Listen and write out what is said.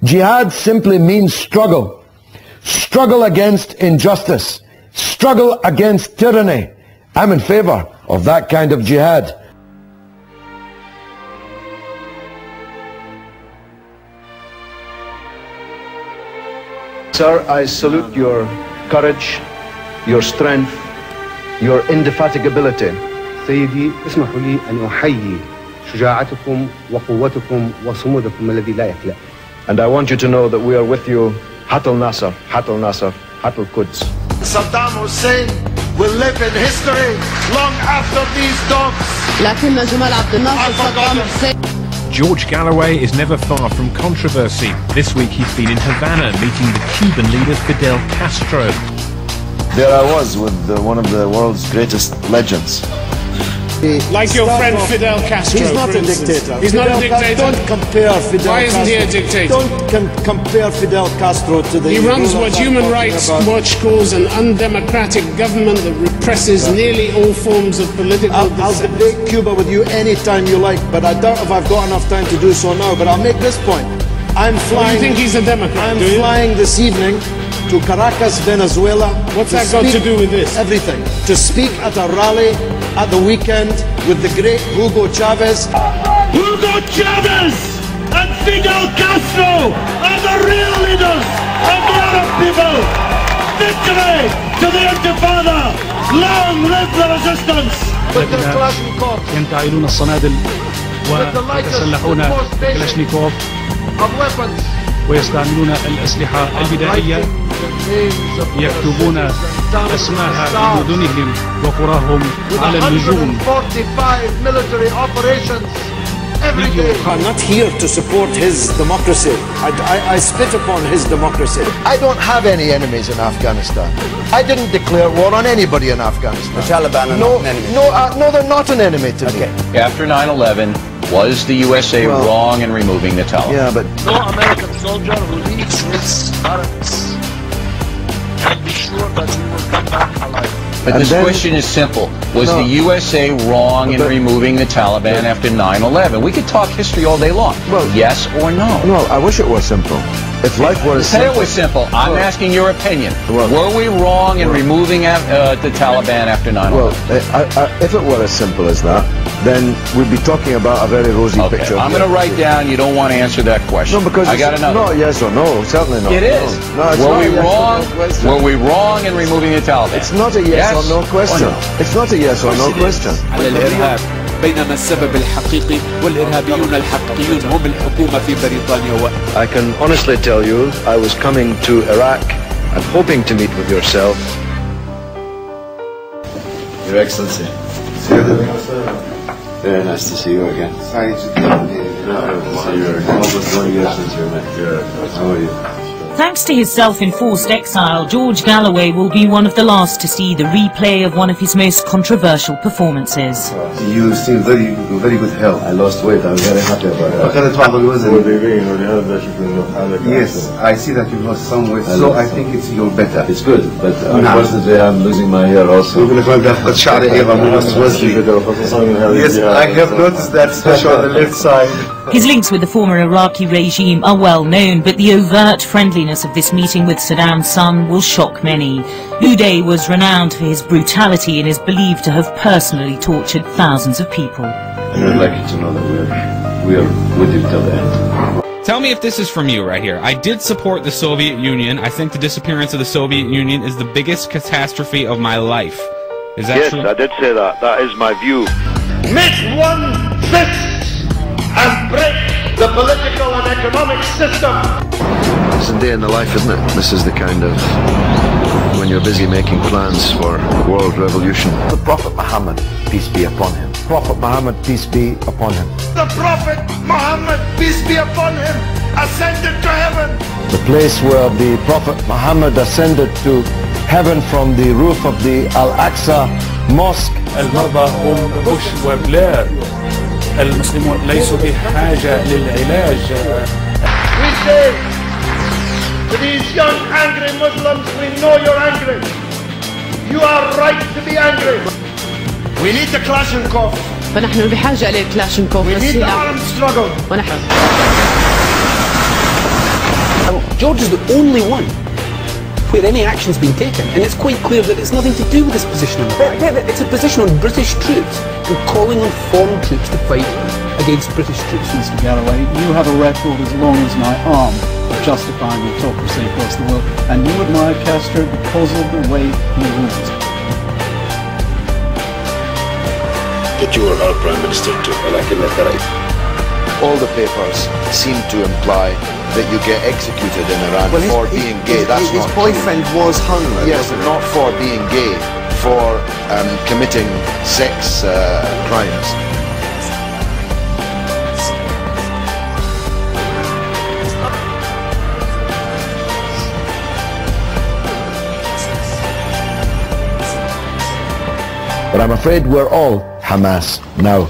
Jihad simply means struggle. Struggle against injustice. Struggle against tyranny. I'm in favor of that kind of jihad. Sir, I salute your courage, your strength, your indefatigability. سيدي اسمحوا لي أن أحيي شجاعتكم وقوتكم وصمودكم الذي لا يخلأ. And I want you to know that we are with you. Hatal Nasser, Hatal Nasser, Hatal Quds. Saddam Hussein will live in history long after these dogs. لكن جمال عبد الناصر صدام حسين. George Galloway is never far from controversy. This week he's been in Havana meeting the Cuban leader Fidel Castro. There I was with one of the world's greatest legends. Like your friend Fidel Castro. He's not a dictator. He's not a dictator. Don't compare Fidel Castro. Why isn't he a dictator? Don't compare Fidel Castro to the... He runs what Human Rights Watch calls an undemocratic government that represses nearly all forms of political dissent. I'll debate Cuba with you anytime you like, but I doubt if I've got enough time to do so now. But I'll make this point. I'm flying... You think he's a Democrat, I'm flying this evening to Caracas, Venezuela. What's that got to do with this? Everything. To speak at a rally at the weekend with the great Hugo Chavez. Hugo Chavez and Fidel Castro are the real leaders of the Arab people. Victory to the Intifada. Long live the resistance. ينتعلون الصنادل ويتسلحون بالكلاشنيكوف ويستعملون الأسلحة البدائية يكتبون أسماء مدنهم وقراهم على النجوم. I'm not here to support his democracy. I spit upon his democracy. I don't have any enemies in Afghanistan. I didn't declare war on anybody in Afghanistan. The Taliban are not an enemy. No, they're not an enemy to me. After 9/11, was the USA wrong in removing the Taliban? Yeah, but no American soldier who leaves his barracks can be sure that he will come back alive. But this question is simple. Was the USA wrong in removing the Taliban after 9/11? We could talk history all day long. Well, yes or no? No, I wish it was simple. If life were Say it was simple. I'm asking your opinion. Were we wrong in removing the Taliban after 9/11? Well, if it were as simple as that, then we'd be talking about a very rosy picture. I'm going to write down you don't want to answer that question. No, because I got another. Not yes or no, certainly not. It is. No, were we wrong? Were we wrong in removing the Taliban? It's not a yes or no question. It's not a yes or no question. بينما السبب الحقيقي والإرهابيون الحقيقيون هم الحكومة في بريطانيا. I can honestly tell you, I was coming to Iraq and hoping to meet with yourself. Your Excellency. Very nice to see you again. Nice to see you again. Almost 1 year since you met. How are you? Thanks to his self-enforced exile, George Galloway will be one of the last to see the replay of one of his most controversial performances. You seem very good health. I lost weight. I'm very happy about it. Yes, I see that you lost some weight, so I think you're better. It's good, but unfortunately I'm losing my hair also. Yes, I have noticed that, especially on the left side. His links with the former Iraqi regime are well known, but the overt friendliness of this meeting with Saddam's son will shock many. Uday was renowned for his brutality and is believed to have personally tortured thousands of people. And I'd like you to know that we are with you till the end. Tell me if this is from you right here. I did support the Soviet Union. I think the disappearance of the Soviet Union is the biggest catastrophe of my life. Is that true? Yes, I did say that. That is my view. Make 1/5 and break the political and economic system. It's a day in the life, isn't it? This is the kind of when you're busy making plans for world revolution. The Prophet Muhammad, peace be upon him. Prophet Muhammad, peace be upon him. The Prophet Muhammad, peace be upon him, ascended to heaven. The place where the Prophet Muhammad ascended to heaven from the roof of the Al-Aqsa Mosque. المرضى هم بوش وبلير. المسلمون ليسوا بحاجة للعلاج. We say to these young angry Muslims, we know you're angry. You are right to be angry. We need the Kalashnikov. فنحن بحاجة للكلاشنكوف. We need the armed struggle. ونحن George is the only one where any action's been taken, and it's quite clear that it's nothing to do with this position on the flag. It's a position on British troops and calling on foreign troops to fight against British troops. Mr. Galloway, you have a record as long as my arm of justifying autocracy across the world, and you admire Castro because of the way he rules. That you are our Prime Minister too, and I can let that out. All the papers seem to imply that you get executed in Iran for being gay. That's his not boyfriend true. was hung. Yes, not for being gay, for committing sex crimes. But I'm afraid we're all Hamas now.